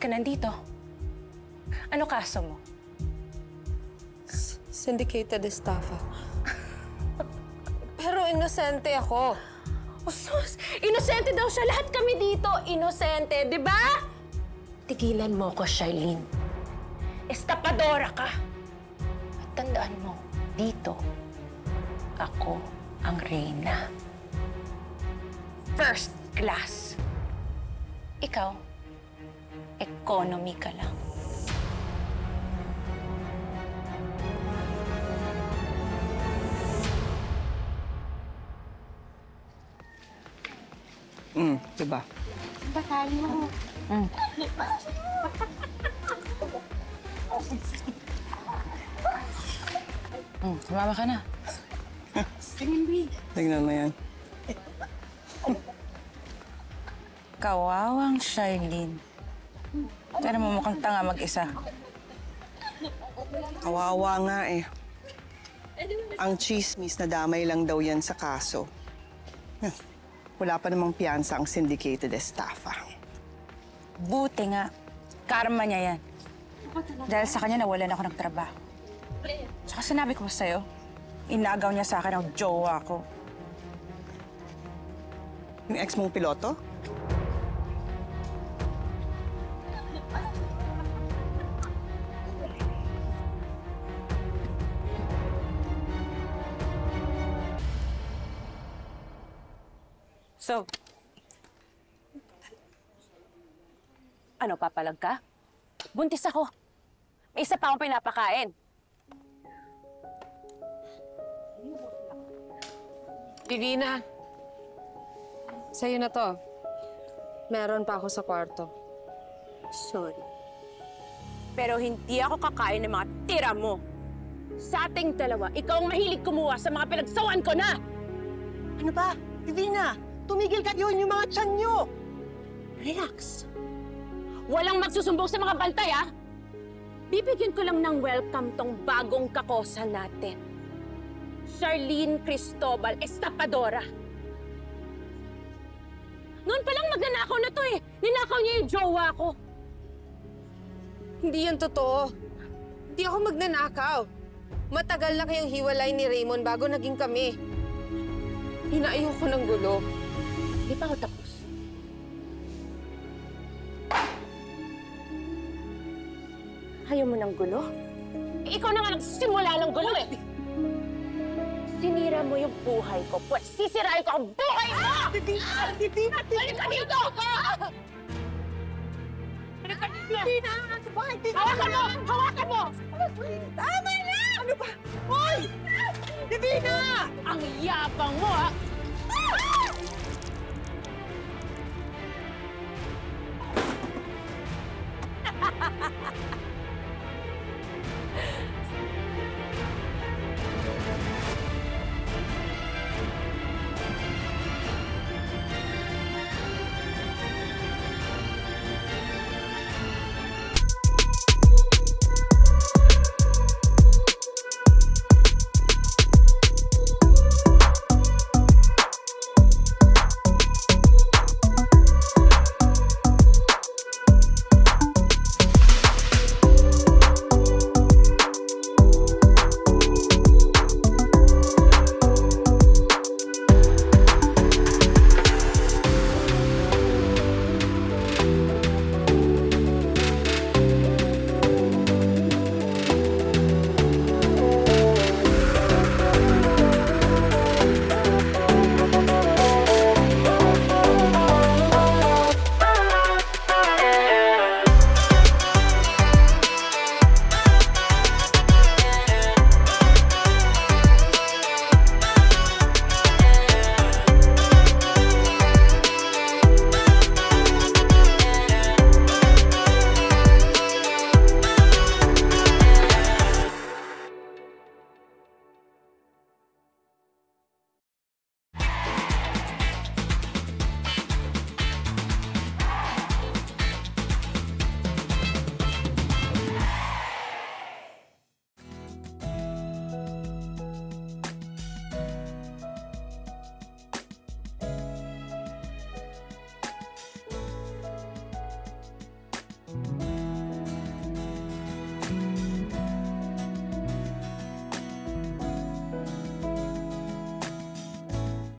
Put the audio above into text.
ka nandito? Ano kaso mo? Syndicated estafa. Pero inosente ako. Oh, sus! Inosente daw siya. Lahat kami dito inosente, di ba? Tigilan mo ko, Charlene. Estapadora ka. At tandaan mo, dito, ako ang reyna. First class. Ikaw, economy ka lang. Diba? Ba tayo? Sumama ka na. Tingnan mo yan. Kawawang Charlene. Pero mo mukhang tanga mag-isa. Kawawa nga eh. Ang chismis na damay lang daw yan sa kaso. Wala pa namang piyansa ang syndicated estafa. Buti nga. Karma niya yan. Dahil sa kanya nawalan ako ng trabaho. Tsaka sinabi ko sa'yo, inagaw niya sa akin ang jowa ko. Yung ex mong piloto? So, ano, papalag ka? Buntis ako. May isa pa akong pinapakain. Divina, sa'yo na to. Meron pa ako sa kwarto. Sorry. Pero hindi ako kakain ng mga tira mo. Sa ating dalawa, ikaw ang mahilig kumuha sa mga pinagsawan ko na! Ano ba? Divina, tumigil kayo yung mga tiyan nyo! Relax. Walang magsusumbong sa mga bantay, ha? Bibigyan ko lang ng welcome tong bagong kakosa natin. Charlene Cristobal Estapadora. Noon pa lang magnanakaw na to eh. Ninakaw niya yung jowa ko. Hindi yan totoo. Hindi ako magnanakaw. Matagal na kayong hiwalay ni Raymond bago naging kami. Hinaayaw ko ng gulo. Hindi pa ako tapos. Ayaw mo ng gulo? Eh, ikaw na nga nagsimula ng gulo eh! Sinira mo yung buhay ko, pues sisirain ko ang buhay mo! Divina! Divina! Balik ka dito! Balik ka dito! Divina! Bakit? Divina! Hawakan mo! Hawakan mo! Tama na! Ano ba? Hoy! Divina! Ang yabang mo, ha?